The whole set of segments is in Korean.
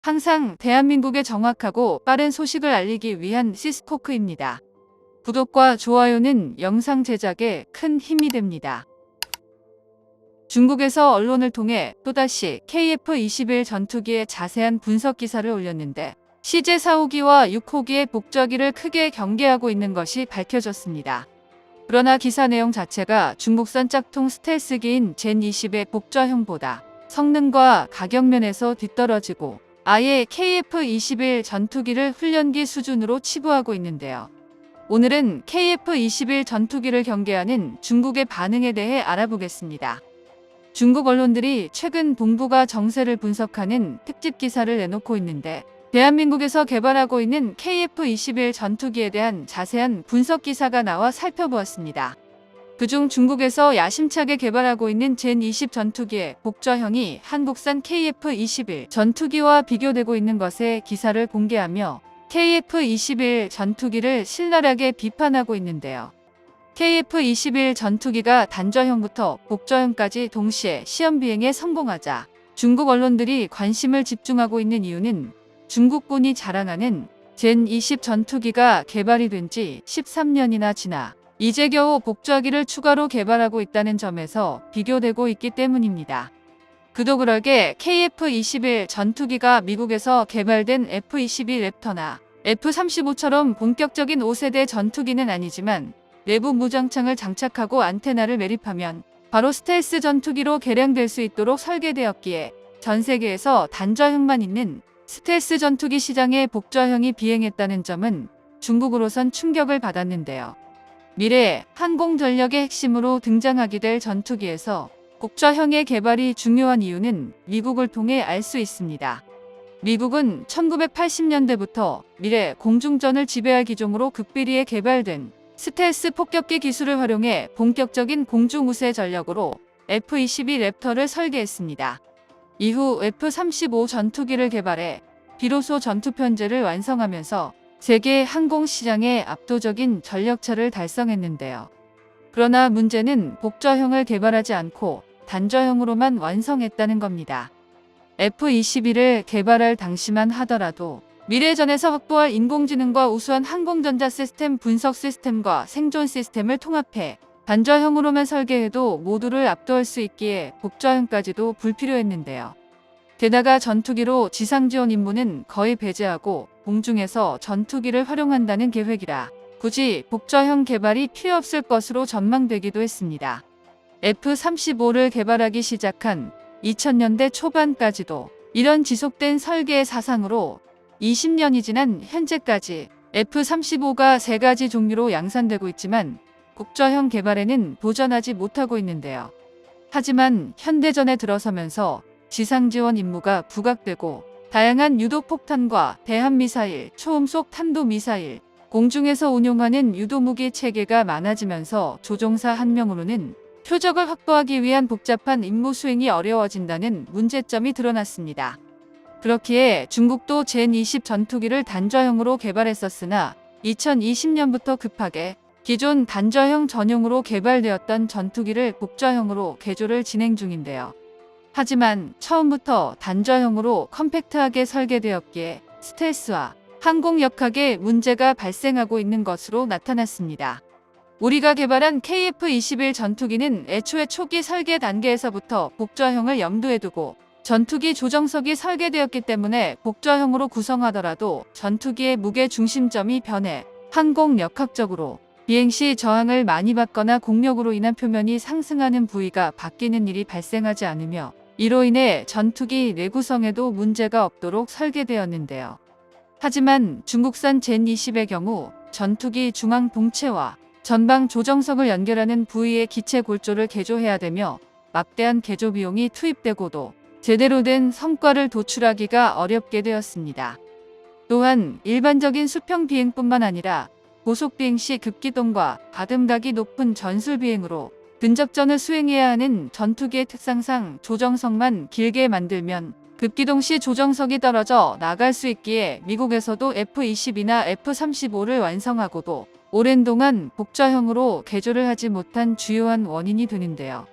항상 대한민국에 정확하고 빠른 소식을 알리기 위한 시스코크입니다. 구독과 좋아요는 영상 제작에 큰 힘이 됩니다. 중국에서 언론을 통해 또다시 KF-21 전투기의 자세한 분석 기사를 올렸는데 CJ-4호기와 6호기의 복저기를 크게 경계하고 있는 것이 밝혀졌습니다. 그러나 기사 내용 자체가 중국산 짝퉁 스텔스기인 젠20의 복저형보다 성능과 가격면에서 뒤떨어지고 아예 KF-21 전투기를 훈련기 수준으로 치부하고 있는데요. 오늘은 KF-21 전투기를 경계하는 중국의 반응에 대해 알아보겠습니다. 중국 언론들이 최근 동북아 정세를 분석하는 특집 기사를 내놓고 있는데 대한민국에서 개발하고 있는 KF-21 전투기에 대한 자세한 분석 기사가 나와 살펴보았습니다. 그중 중국에서 야심차게 개발하고 있는 젠20 전투기의 복저형이 한국산 KF-21 전투기와 비교되고 있는 것에 기사를 공개하며 KF-21 전투기를 신랄하게 비판하고 있는데요. KF-21 전투기가 단저형부터 복저형까지 동시에 시험 비행에 성공하자 중국 언론들이 관심을 집중하고 있는 이유는 중국군이 자랑하는 젠20 전투기가 개발이 된 지 13년이나 지나 이제 겨우 복저기를 추가로 개발하고 있다는 점에서 비교되고 있기 때문입니다. 그도 그러게 KF-21 전투기가 미국에서 개발된 F-22 랩터나 F-35처럼 본격적인 5세대 전투기는 아니지만 내부 무장창을 장착하고 안테나를 매립하면 바로 스텔스 전투기로 개량될 수 있도록 설계되었기에 전 세계에서 단저형만 있는 스텔스 전투기 시장에 복저형이 비행했다는 점은 중국으로선 충격을 받았는데요. 미래 항공전력의 핵심으로 등장하게 될 전투기에서 복저형의 개발이 중요한 이유는 미국을 통해 알 수 있습니다. 미국은 1980년대부터 미래 공중전을 지배할 기종으로 극비리에 개발된 스텔스 폭격기 기술을 활용해 본격적인 공중우세 전력으로 F-22 랩터를 설계했습니다. 이후 F-35 전투기를 개발해 비로소 전투편제를 완성하면서 세계 항공시장에 압도적인 전력차를 달성했는데요. 그러나 문제는 복저형을 개발하지 않고 단저형으로만 완성했다는 겁니다. F-22를 개발할 당시만 하더라도 미래전에서 확보할 인공지능과 우수한 항공전자 시스템 분석 시스템과 생존 시스템을 통합해 단저형으로만 설계해도 모두를 압도할 수 있기에 복저형까지도 불필요했는데요. 게다가 전투기로 지상지원 임무는 거의 배제하고 공중에서 전투기를 활용한다는 계획이라 굳이 복저형 개발이 필요 없을 것으로 전망되기도 했습니다. F-35를 개발하기 시작한 2000년대 초반까지도 이런 지속된 설계의 사상으로 20년이 지난 현재까지 F-35가 3가지 종류로 양산되고 있지만 복저형 개발에는 도전하지 못하고 있는데요. 하지만 현대전에 들어서면서 지상지원 임무가 부각되고 다양한 유도폭탄과 대한미사일, 초음속 탄도미사일, 공중에서 운용하는 유도무기 체계가 많아지면서 조종사 한 명으로는 표적을 확보하기 위한 복잡한 임무 수행이 어려워진다는 문제점이 드러났습니다. 그렇기에 중국도 젠20 전투기를 단저형으로 개발했었으나 2020년부터 급하게 기존 단저형 전용으로 개발되었던 전투기를 복저형으로 개조를 진행 중인데요. 하지만 처음부터 단저형으로 컴팩트하게 설계되었기에 스텔스와 항공 역학에 문제가 발생하고 있는 것으로 나타났습니다. 우리가 개발한 KF-21 전투기는 애초에 초기 설계 단계에서부터 복저형을 염두에 두고 전투기 조정석이 설계되었기 때문에 복저형으로 구성하더라도 전투기의 무게 중심점이 변해 항공 역학적으로 비행시 저항을 많이 받거나 공력으로 인한 표면이 상승하는 부위가 바뀌는 일이 발생하지 않으며 이로 인해 전투기 내구성에도 문제가 없도록 설계되었는데요. 하지만 중국산 젠20의 경우 전투기 중앙 동체와 전방 조정석을 연결하는 부위의 기체 골조를 개조해야 되며 막대한 개조 비용이 투입되고도 제대로 된 성과를 도출하기가 어렵게 되었습니다. 또한 일반적인 수평 비행뿐만 아니라 고속 비행 시 급기동과 가듬각이 높은 전술 비행으로 근접전을 수행해야 하는 전투기의 특성상 조정석만 길게 만들면 급기동 시 조정석이 떨어져 나갈 수 있기에 미국에서도 F-22나 F-35를 완성하고도 오랜 동안 복저형으로 개조를 하지 못한 주요한 원인이 되는데요.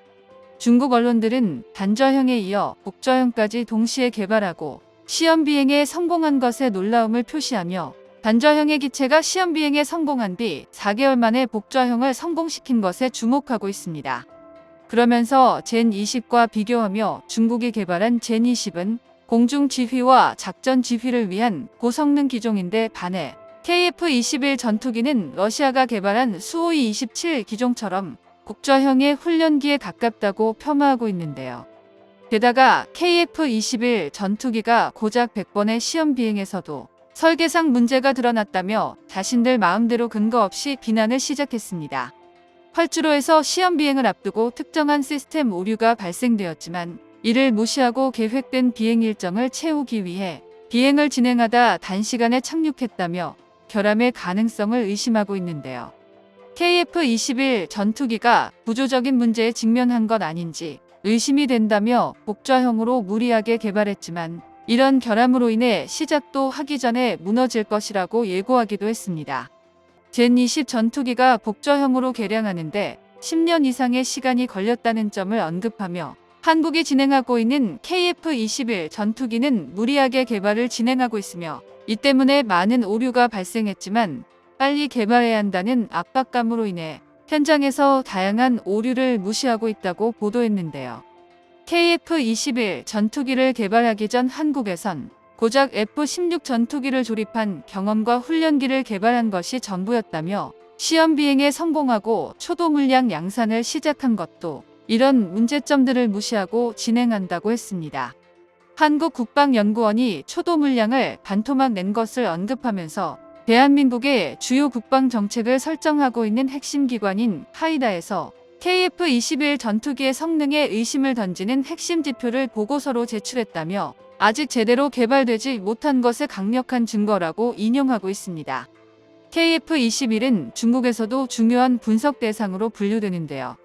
중국 언론들은 단저형에 이어 복저형까지 동시에 개발하고 시험 비행에 성공한 것에 놀라움을 표시하며 단저형의 기체가 시험 비행에 성공한 뒤 4개월 만에 복저형을 성공시킨 것에 주목하고 있습니다. 그러면서 젠20과 비교하며 중국이 개발한 젠20은 공중 지휘와 작전 지휘를 위한 고성능 기종인데 반해 KF-21 전투기는 러시아가 개발한 수호이-27 기종처럼 국저형의 훈련기에 가깝다고 폄하하고 있는데요. 게다가 KF-21 전투기가 고작 100번의 시험 비행에서도 설계상 문제가 드러났다며 자신들 마음대로 근거 없이 비난을 시작했습니다. 활주로에서 시험 비행을 앞두고 특정한 시스템 오류가 발생되었지만 이를 무시하고 계획된 비행 일정을 채우기 위해 비행을 진행하다 단시간에 착륙했다며 결함의 가능성을 의심하고 있는데요. KF-21 전투기가 구조적인 문제에 직면한 것 아닌지 의심이 된다며 복저형으로 무리하게 개발했지만 이런 결함으로 인해 시작도 하기 전에 무너질 것이라고 예고하기도 했습니다. 젠20 전투기가 복저형으로 개량하는데 10년 이상의 시간이 걸렸다는 점을 언급하며 한국이 진행하고 있는 KF-21 전투기는 무리하게 개발을 진행하고 있으며 이 때문에 많은 오류가 발생했지만 빨리 개발해야 한다는 압박감으로 인해 현장에서 다양한 오류를 무시하고 있다고 보도했는데요. KF-21 전투기를 개발하기 전 한국에선 고작 F-16 전투기를 조립한 경험과 훈련기를 개발한 것이 전부였다며 시험 비행에 성공하고 초도 물량 양산을 시작한 것도 이런 문제점들을 무시하고 진행한다고 했습니다. 한국국방연구원이 초도 물량을 반토막 낸 것을 언급하면서 대한민국의 주요 국방 정책을 설정하고 있는 핵심 기관인 하이다에서 KF-21 전투기의 성능에 의심을 던지는 핵심 지표를 보고서로 제출했다며 아직 제대로 개발되지 못한 것의 강력한 증거라고 인용하고 있습니다. KF-21은 중국에서도 중요한 분석 대상으로 분류되는데요.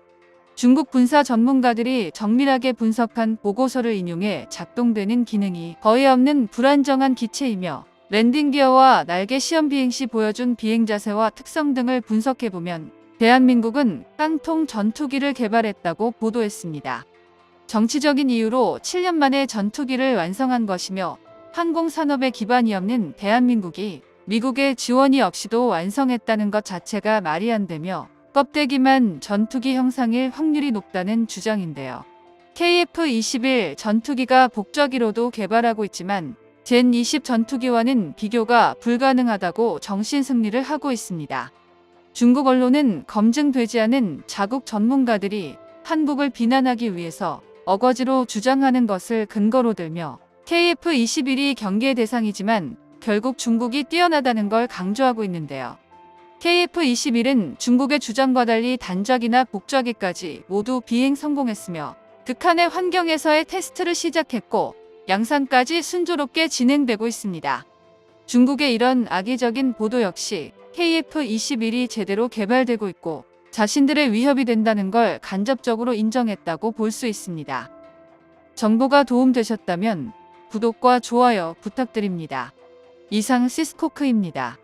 중국 군사 전문가들이 정밀하게 분석한 보고서를 인용해 작동되는 기능이 거의 없는 불안정한 기체이며 랜딩 기어와 날개 시험 비행 시 보여준 비행 자세와 특성 등을 분석해보면 대한민국은 깡통 전투기를 개발했다고 보도했습니다. 정치적인 이유로 7년 만에 전투기를 완성한 것이며 항공산업의 기반이 없는 대한민국이 미국의 지원이 없이도 완성했다는 것 자체가 말이 안 되며 껍데기만 전투기 형상일 확률이 높다는 주장인데요. KF-21 전투기가 복저기로도 개발하고 있지만 젠20 전투기와는 비교가 불가능하다고 정신승리를 하고 있습니다. 중국 언론은 검증되지 않은 자국 전문가들이 한국을 비난하기 위해서 어거지로 주장하는 것을 근거로 들며 KF-21이 경계 대상이지만 결국 중국이 뛰어나다는 걸 강조하고 있는데요. KF-21은 중국의 주장과 달리 단저기나 복저기까지 모두 비행 성공했으며 극한의 환경에서의 테스트를 시작했고 양산까지 순조롭게 진행되고 있습니다. 중국의 이런 악의적인 보도 역시 KF-21이 제대로 개발되고 있고 자신들의 위협이 된다는 걸 간접적으로 인정했다고 볼 수 있습니다. 정보가 도움되셨다면 구독과 좋아요 부탁드립니다. 이상 시스코크입니다.